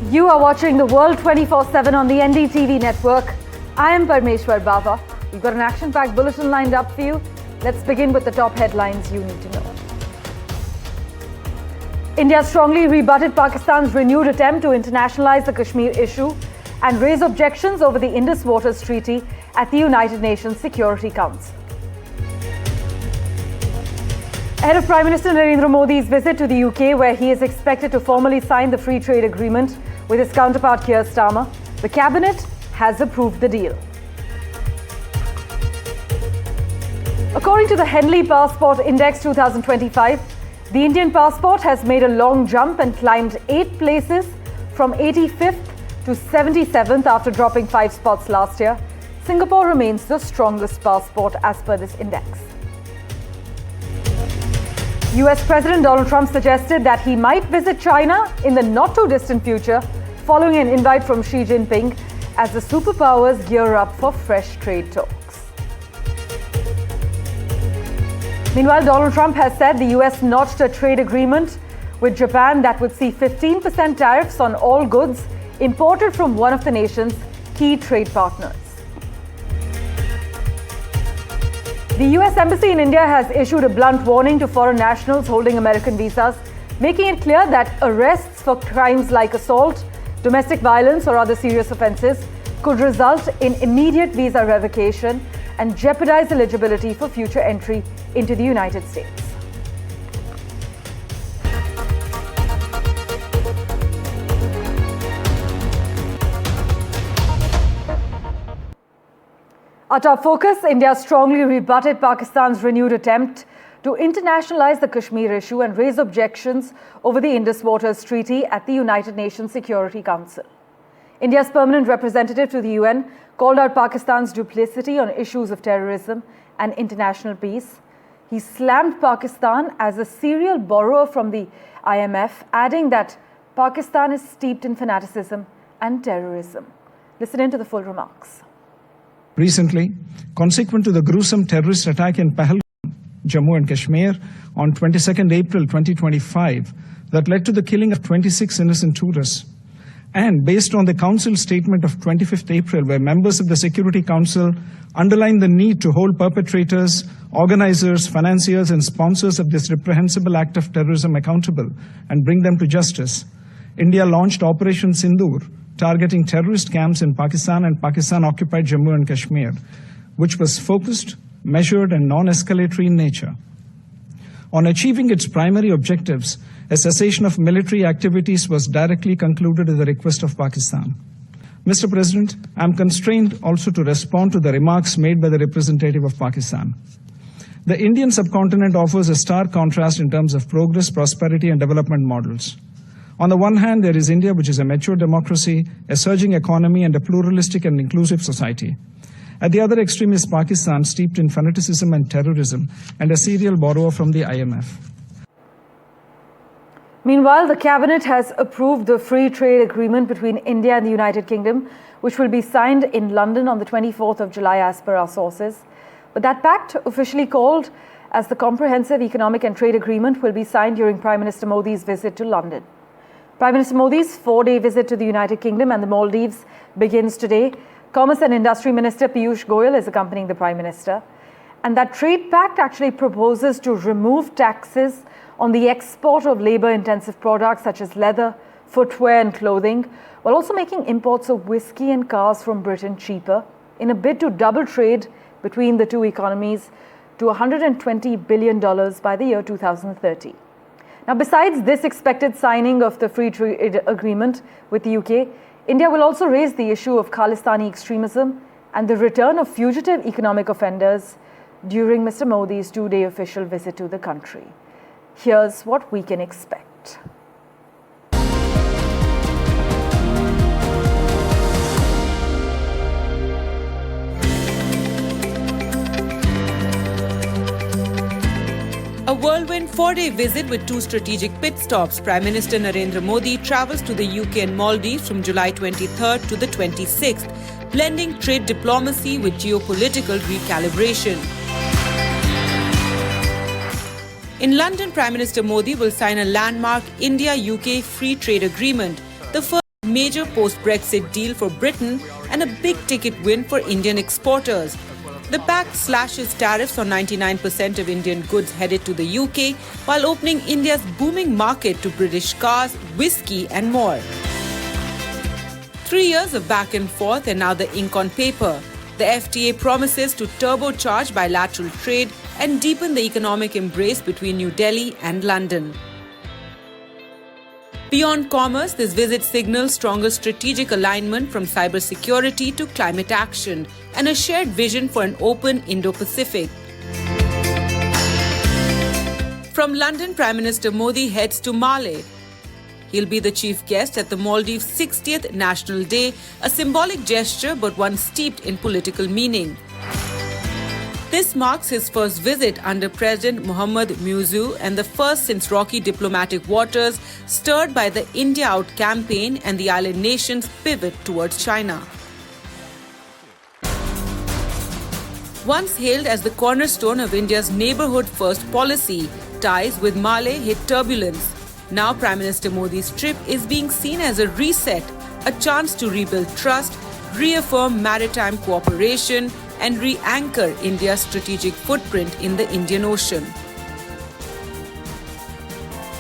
You are watching the world 24/7 on the NDTV network. I am Parmeshwar Bawa. We've got an action-packed bulletin lined up for you. Let's begin with the top headlines you need to know. India strongly rebutted Pakistan's renewed attempt to internationalize the Kashmir issue and raise objections over the Indus Waters Treaty at the United Nations Security Council. Ahead of Prime Minister Narendra Modi's visit to the UK, where he is expected to formally sign the free trade agreement with his counterpart Keir Starmer, the cabinet has approved the deal. According to the Henley Passport Index 2025, the Indian passport has made a long jump and climbed 8 places from 85th to 77th after dropping 5 spots last year. Singapore remains the strongest passport as per this index. US President Donald Trump suggested that he might visit China in the not-too-distant future following an invite from Xi Jinping as the superpowers gear up for fresh trade talks. Meanwhile, Donald Trump has said the US notched a trade agreement with Japan that would see 15% tariffs on all goods imported from one of the nation's key trade partners. The US Embassy in India has issued a blunt warning to foreign nationals holding American visas, making it clear that arrests for crimes like assault, domestic violence or other serious offences could result in immediate visa revocation and jeopardize eligibility for future entry into the United States. Our top focus, India strongly rebutted Pakistan's renewed attempt to internationalize the Kashmir issue and raise objections over the Indus Waters Treaty at the United Nations Security Council. India's permanent representative to the UN called out Pakistan's duplicity on issues of terrorism and international peace. He slammed Pakistan as a serial borrower from the IMF, adding that Pakistan is steeped in fanaticism and terrorism. Listen in to the full remarks. Recently, consequent to the gruesome terrorist attack in Pahalgam, Jammu and Kashmir on 22nd April 2025 that led to the killing of 26 innocent tourists, and based on the Council statement of 25th April where members of the Security Council underlined the need to hold perpetrators, organizers, financiers and sponsors of this reprehensible act of terrorism accountable and bring them to justice, India launched Operation Sindoor, targeting terrorist camps in Pakistan and Pakistan-occupied Jammu and Kashmir, which was focused, measured and non-escalatory in nature. On achieving its primary objectives, a cessation of military activities was directly concluded at the request of Pakistan. Mr. President, I am constrained also to respond to the remarks made by the representative of Pakistan. The Indian subcontinent offers a stark contrast in terms of progress, prosperity and development models. On the one hand, there is India, which is a mature democracy, a surging economy and a pluralistic and inclusive society. At the other extreme is Pakistan, steeped in fanaticism and terrorism and a serial borrower from the IMF. Meanwhile, the cabinet has approved the free trade agreement between India and the United Kingdom, which will be signed in London on the 24th of July as per our sources. But that pact, officially called as the Comprehensive Economic and Trade Agreement, will be signed during Prime Minister Modi's visit to London. Prime Minister Modi's 4-day visit to the United Kingdom and the Maldives begins today. Commerce and Industry Minister Piyush Goyal is accompanying the Prime Minister. And that trade pact actually proposes to remove taxes on the export of labour-intensive products such as leather, footwear and clothing, while also making imports of whiskey and cars from Britain cheaper in a bid to double trade between the two economies to $120 billion by the year 2030. Now, besides this expected signing of the free trade agreement with the UK, India will also raise the issue of Khalistani extremism and the return of fugitive economic offenders during Mr. Modi's 2-day official visit to the country. Here's what we can expect. A whirlwind 4-day visit with 2 strategic pit stops. Prime Minister Narendra Modi travels to the UK and Maldives from July 23rd to the 26th, blending trade diplomacy with geopolitical recalibration. In London, Prime Minister Modi will sign a landmark India-UK free trade agreement, the first major post-Brexit deal for Britain and a big-ticket win for Indian exporters. The pact slashes tariffs on 99% of Indian goods headed to the UK while opening India's booming market to British cars, whiskey and more. 3 years of back and forth and now the ink on paper. The FTA promises to turbocharge bilateral trade and deepen the economic embrace between New Delhi and London. Beyond commerce, this visit signals stronger strategic alignment from cybersecurity to climate action and a shared vision for an open Indo-Pacific. From London, Prime Minister Modi heads to Male. He'll be the chief guest at the Maldives' 60th National Day, a symbolic gesture but one steeped in political meaning. This marks his first visit under President Mohammad Muizzu and the first since rocky diplomatic waters stirred by the India Out campaign and the island nation's pivot towards China. Once hailed as the cornerstone of India's neighbourhood-first policy, ties with Male hit turbulence. Now Prime Minister Modi's trip is being seen as a reset, a chance to rebuild trust, reaffirm maritime cooperation, and re-anchor India's strategic footprint in the Indian Ocean.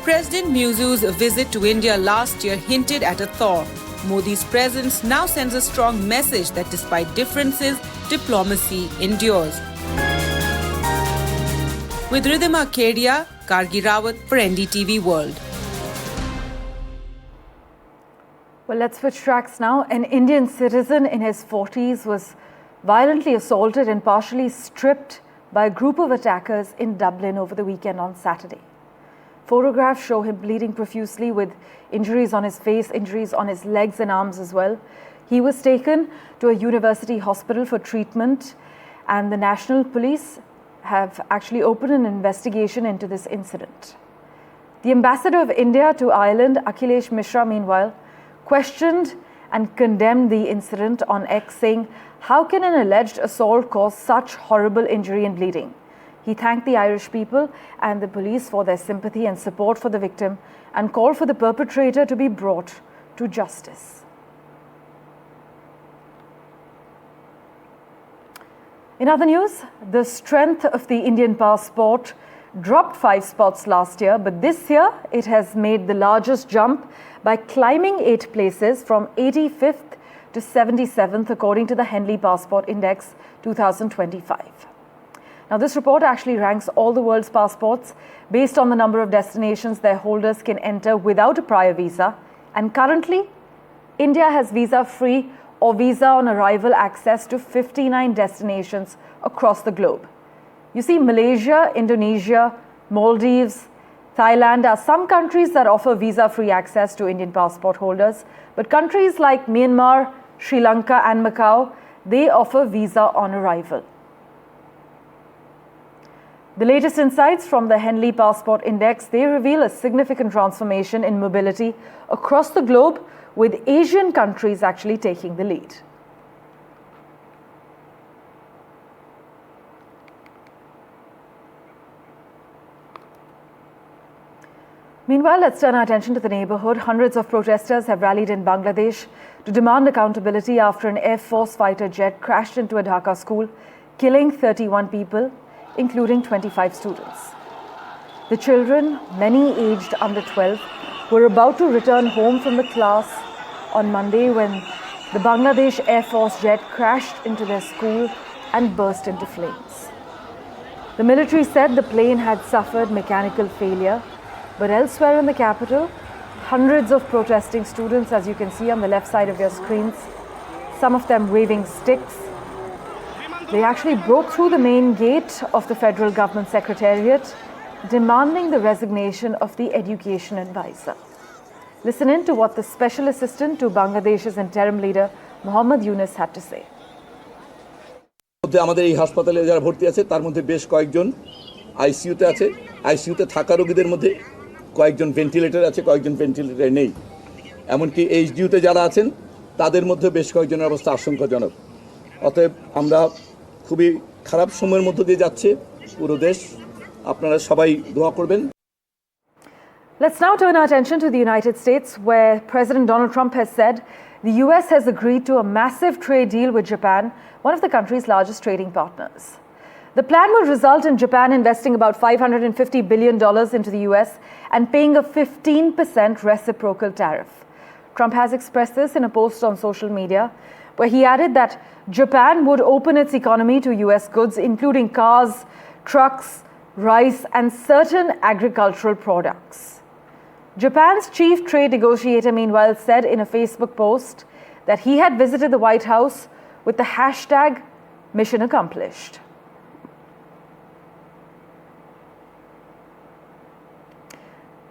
President Muizzu's visit to India last year hinted at a thaw. Modi's presence now sends a strong message that despite differences, diplomacy endures. With Ridhima Kedia, Kargi Rawat for NDTV World. Well, let's switch tracks now. An Indian citizen in his 40s was violently assaulted and partially stripped by a group of attackers in Dublin over the weekend on Saturday. Photographs show him bleeding profusely with injuries on his face, injuries on his legs and arms as well. He was taken to a university hospital for treatment, and the National Police have actually opened an investigation into this incident. The ambassador of India to Ireland, Akhilesh Mishra, meanwhile, questioned and condemned the incident on X, saying, "How can an alleged assault cause such horrible injury and bleeding?" He thanked the Irish people and the police for their sympathy and support for the victim and called for the perpetrator to be brought to justice. In other news, the strength of the Indian passport dropped 5 spots last year, but this year it has made the largest jump by climbing 8 places from 85th to 77th according to the Henley Passport Index 2025. Now, this report actually ranks all the world's passports based on the number of destinations their holders can enter without a prior visa, and currently India has visa-free or visa on arrival access to 59 destinations across the globe. You see, Malaysia, Indonesia, Maldives, Thailand are some countries that offer visa-free access to Indian passport holders, but countries like Myanmar, Sri Lanka and Macau, they offer visa on arrival. The latest insights from the Henley Passport Index, they reveal a significant transformation in mobility across the globe, with Asian countries actually taking the lead. Meanwhile, let's turn our attention to the neighborhood. Hundreds of protesters have rallied in Bangladesh to demand accountability after an Air Force fighter jet crashed into a Dhaka school, killing 31 people, including 25 students. The children, many aged under 12, were about to return home from the class on Monday when the Bangladesh Air Force jet crashed into their school and burst into flames. The military said the plane had suffered mechanical failure, but elsewhere in the capital, hundreds of protesting students, as you can see on the left side of your screens, some of them waving sticks, they actually broke through the main gate of the federal government secretariat, demanding the resignation of the education advisor. Listen in to what the special assistant to Bangladesh's interim leader, Muhammad Yunus, had to say. আমাদের এই হাসপাতালে যারা ভর্তি আছে তার মধ্যে বেশ কয়েকজন আইসিইউতে আছে, আইসিইউতে থাকা রোগীদের মধ্যে কয়েকজন ভেন্টিলেটর আছে, কয়েকজন ভেন্টিলেটর নেই। এমনকি এইচডিইউতে যারা আছেন তাদের মধ্যে বেশ কয়েকজনের অবস্থা আশঙ্কাজনক। অতএব আমরা খুবই খারাপ সময়ের মধ্য দিয়ে যাচ্ছে পুরো দেশ, আপনারা সবাই দোয়া করবেন। Let's now turn our attention to the United States, where President Donald Trump has said the US has agreed to a massive trade deal with Japan, one of the country's largest trading partners. The plan would result in Japan investing about $550 billion into the US and paying a 15% reciprocal tariff. Trump has expressed this in a post on social media, where he added that Japan would open its economy to US goods, including cars, trucks, rice, and certain agricultural products. Japan's chief trade negotiator, meanwhile, said in a Facebook post that he had visited the White House with the hashtag mission accomplished.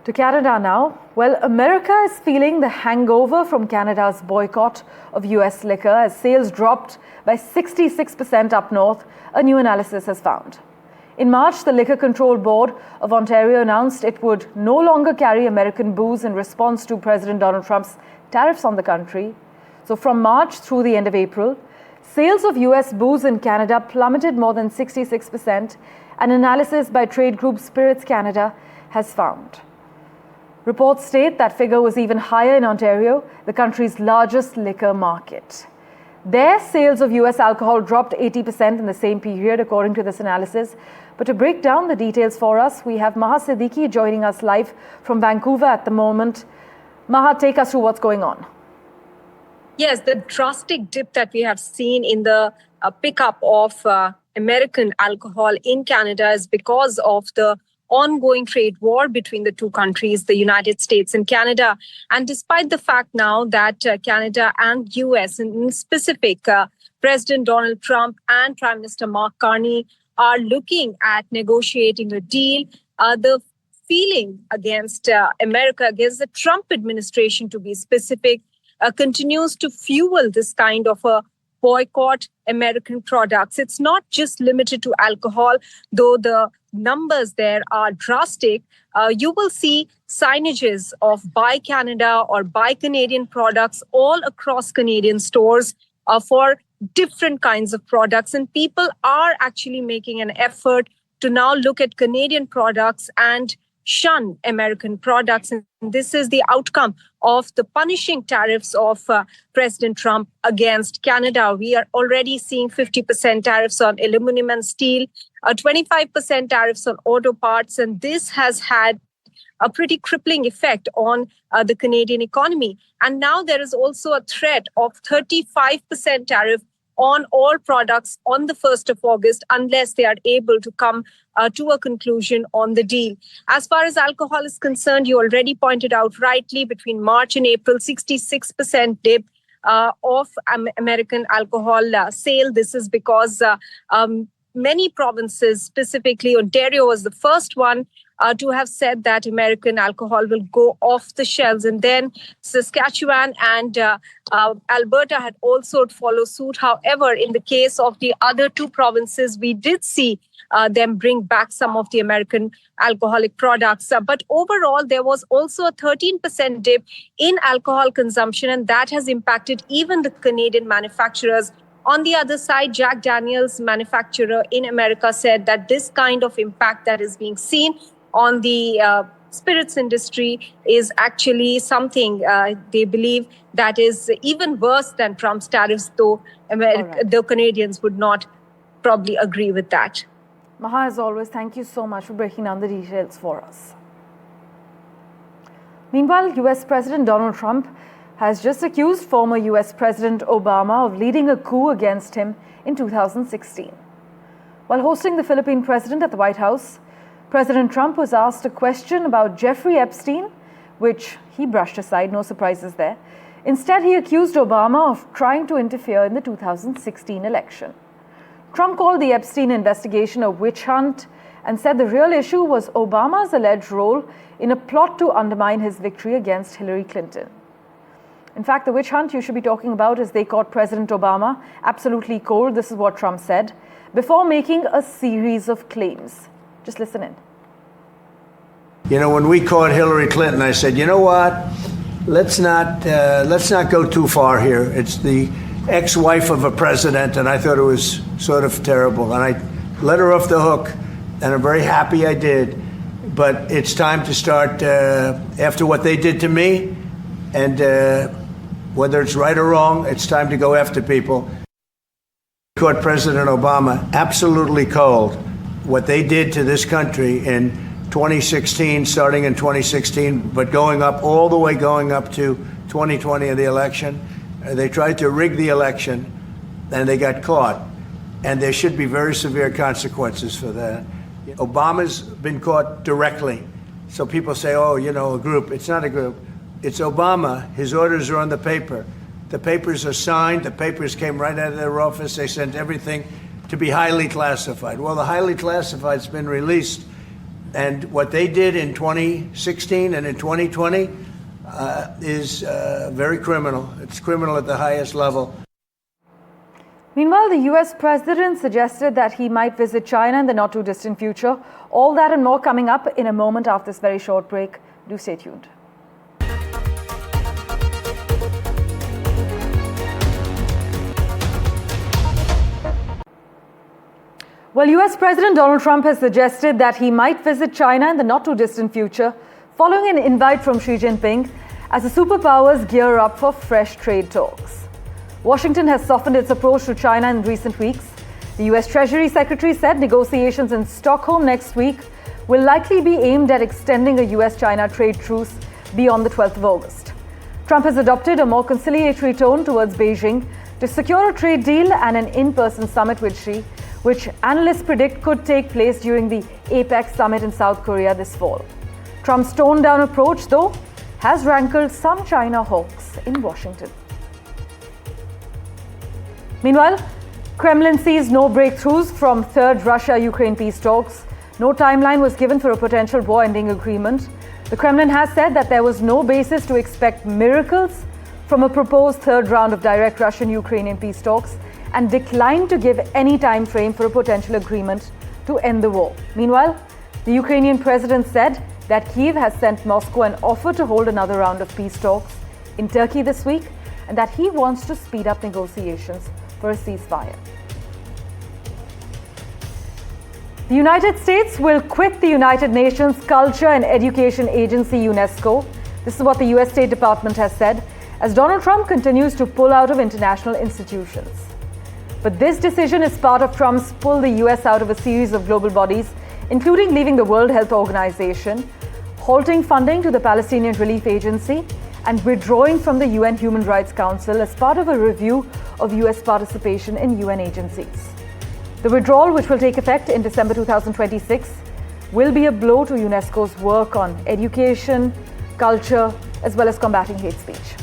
To Canada now. Well, America is feeling the hangover from Canada's boycott of US liquor as sales dropped by 66% up north, a new analysis has found. In March, the Liquor Control Board of Ontario announced it would no longer carry American booze in response to President Donald Trump's tariffs on the country. So from March through the end of April, sales of US booze in Canada plummeted more than 66%, an analysis by trade group Spirits Canada has found. Reports state that figure was even higher in Ontario, the country's largest liquor market. Their sales of US alcohol dropped 80% in the same period, according to this analysis. But to break down the details for us, we have Maha Siddiqui joining us live from Vancouver at the moment. Maha, take us through what's going on. Yes, the drastic dip that we have seen in the pickup of American alcohol in Canada is because of the ongoing trade war between the two countries, the United States and Canada. And despite the fact now that Canada and US, in specific, President Donald Trump and Prime Minister Mark Carney are looking at negotiating a deal, the feeling against America, against the Trump administration to be specific, continues to fuel this kind of a boycott American products. It's not just limited to alcohol, though the numbers there are drastic. You will see signages of Buy Canada or Buy Canadian products all across Canadian stores for different kinds of products. And people are actually making an effort to now look at Canadian products and shun American products. And this is the outcome of the punishing tariffs of President Trump against Canada. We are already seeing 50% tariffs on aluminum and steel, 25% tariffs on auto parts, and this has had a pretty crippling effect on the Canadian economy. And now there is also a threat of 35% tariff on all products on the 1st of August, unless they are able to come to a conclusion on the deal. As far as alcohol is concerned, you already pointed out rightly, between March and April, 66% dip of American alcohol sale. This is because many provinces, specifically Ontario was the first one to have said that American alcohol will go off the shelves. And then Saskatchewan and Alberta had also followed suit. However, in the case of the other two provinces, we did see them bring back some of the American alcoholic products. But overall, there was also a 13% dip in alcohol consumption, and that has impacted even the Canadian manufacturers. On the other side, Jack Daniels, manufacturer in America, said that this kind of impact that is being seen on the spirits industry is actually something they believe that is even worse than Trump's tariffs, though the Canadians would not probably agree with that. Maha, as always, thank you so much for breaking down the details for us. Meanwhile, US President Donald Trump has just accused former US President Obama of leading a coup against him in 2016. While hosting the Philippine president at the White House, President Trump was asked a question about Jeffrey Epstein, which he brushed aside, no surprises there. Instead, he accused Obama of trying to interfere in the 2016 election. Trump called the Epstein investigation a witch hunt and said the real issue was Obama's alleged role in a plot to undermine his victory against Hillary Clinton. In fact, the witch hunt you should be talking about is they caught President Obama absolutely cold, this is what Trump said, before making a series of claims. Just listen in. You know, when we caught Hillary Clinton, I said, you know what? Let's not go too far here. It's the ex-wife of a president, and I thought it was sort of terrible. And I let her off the hook, and I'm very happy I did. But it's time to start, after what they did to me, and whether it's right or wrong, it's time to go after people. Caught President Obama absolutely cold. What they did to this country in 2016, starting in 2016, but going up to 2020 in the election. They tried to rig the election, and they got caught. And there should be very severe consequences for that. Obama's been caught directly. So people say, oh, a group. It's not a group. It's Obama. His orders are on the paper. The papers are signed. The papers came right out of their office. They sent everything to be highly classified. Well, the highly classified's been released. And what they did in 2016 and in 2020 is very criminal. It's criminal at the highest level. Meanwhile, the US president suggested that he might visit China in the not too distant future. All that and more coming up in a moment after this very short break. Do stay tuned. Well, US President Donald Trump has suggested that he might visit China in the not too distant future, following an invite from Xi Jinping as the superpowers gear up for fresh trade talks. Washington has softened its approach to China in recent weeks. The US Treasury Secretary said negotiations in Stockholm next week will likely be aimed at extending a US-China trade truce beyond the 12th of August. Trump has adopted a more conciliatory tone towards Beijing to secure a trade deal and an in-person summit with Xi, which analysts predict could take place during the APEC summit in South Korea this fall. Trump's toned-down approach, though, has rankled some China hawks in Washington. Meanwhile, Kremlin sees no breakthroughs from third Russia-Ukraine peace talks. No timeline was given for a potential war-ending agreement. The Kremlin has said that there was no basis to expect miracles from a proposed third round of direct Russian-Ukrainian peace talks and declined to give any time frame for a potential agreement to end the war. Meanwhile, the Ukrainian president said that Kyiv has sent Moscow an offer to hold another round of peace talks in Turkey this week and that he wants to speed up negotiations for a ceasefire. The United States will quit the United Nations Culture and Education Agency, UNESCO. This is what the US State Department has said, as Donald Trump continues to pull out of international institutions. But this decision is part of Trump's pull the US out of a series of global bodies, including leaving the World Health Organization, halting funding to the Palestinian Relief Agency, and withdrawing from the UN Human Rights Council as part of a review of US participation in UN agencies. The withdrawal, which will take effect in December 2026, will be a blow to UNESCO's work on education, culture, as well as combating hate speech.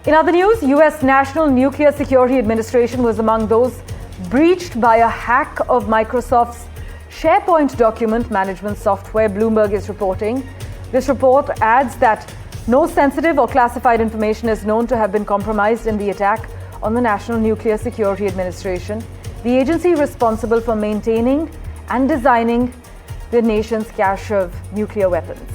In other news, US National Nuclear Security Administration was among those breached by a hack of Microsoft's SharePoint document management software, Bloomberg is reporting. This report adds that no sensitive or classified information is known to have been compromised in the attack on the National Nuclear Security Administration, the agency responsible for maintaining and designing the nation's cache of nuclear weapons.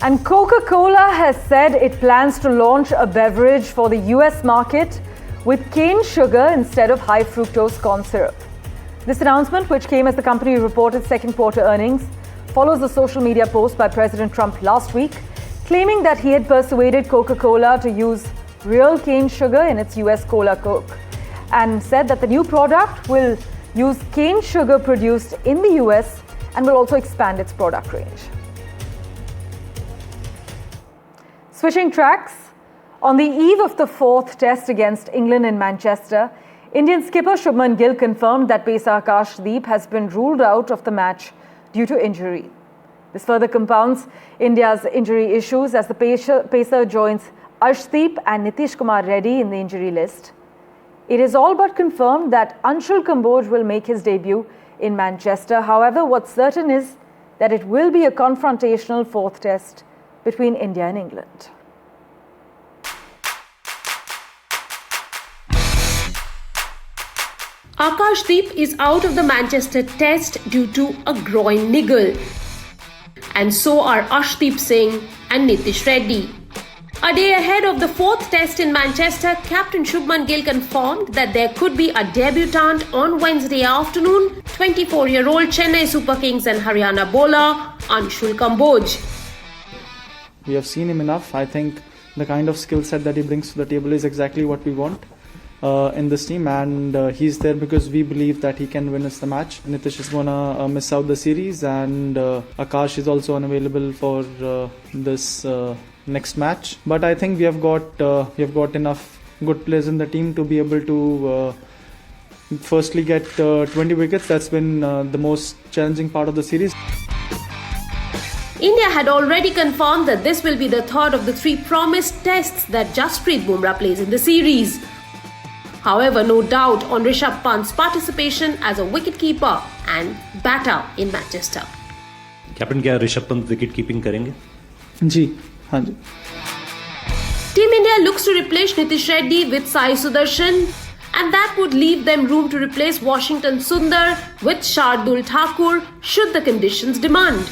And Coca-Cola has said it plans to launch a beverage for the US market with cane sugar instead of high fructose corn syrup. This announcement, which came as the company reported second quarter earnings, follows a social media post by President Trump last week, claiming that he had persuaded Coca-Cola to use real cane sugar in its US Cola Coke, and said that the new product will use cane sugar produced in the US and will also expand its product range. Switching tracks, on the eve of the fourth test against England in Manchester, Indian skipper Shubman Gill confirmed that pacer Akashdeep has been ruled out of the match due to injury. This further compounds India's injury issues as the pacer joins Arshdeep and Nitish Kumar Reddy in the injury list. It is all but confirmed that Anshul Kamboj will make his debut in Manchester. However, what's certain is that it will be a confrontational fourth test between India and England. Akashdeep is out of the Manchester test due to a groin niggle. And so are Arshdeep Singh and Nitish Reddy. A day ahead of the fourth test in Manchester, Captain Shubman Gill confirmed that there could be a debutant on Wednesday afternoon, 24-year-old Chennai Super Kings and Haryana bowler Anshul Kamboj. We have seen him enough. I think the kind of skill set that he brings to the table is exactly what we want in this team, and he's there because we believe that he can win us the match. Nitish is gonna miss out the series, and Akash is also unavailable for this next match. But I think we have got enough good players in the team to be able to firstly get 20 wickets. That's been the most challenging part of the series. India had already confirmed that this will be the third of the three promised tests that Jasprit Bumrah plays in the series. However, no doubt on Rishabh Pant's participation as a wicketkeeper and batter in Manchester. Captain क्या Rishabh Pant wicket keeping करेंगे? जी, हाँ जी. Team India looks to replace Nitish Reddy with Sai Sudarshan, and that would leave them room to replace Washington Sundar with Shardul Thakur should the conditions demand.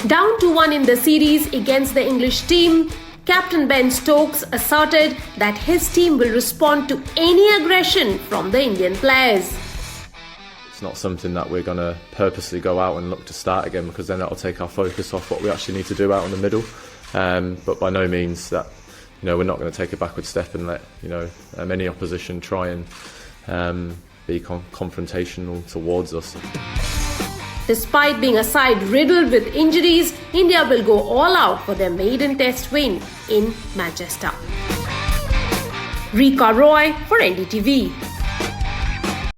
Down to 1 in the series against the English team, Captain Ben Stokes asserted that his team will respond to any aggression from the Indian players. It's not something that we're going to purposely go out and look to start again, because then that'll take our focus off what we actually need to do out in the middle. But by no means that, we're not going to take a backward step and let any opposition try and be confrontational towards us. Despite being a side riddled with injuries, India will go all out for their maiden test win in Manchester. Rika Roy for NDTV.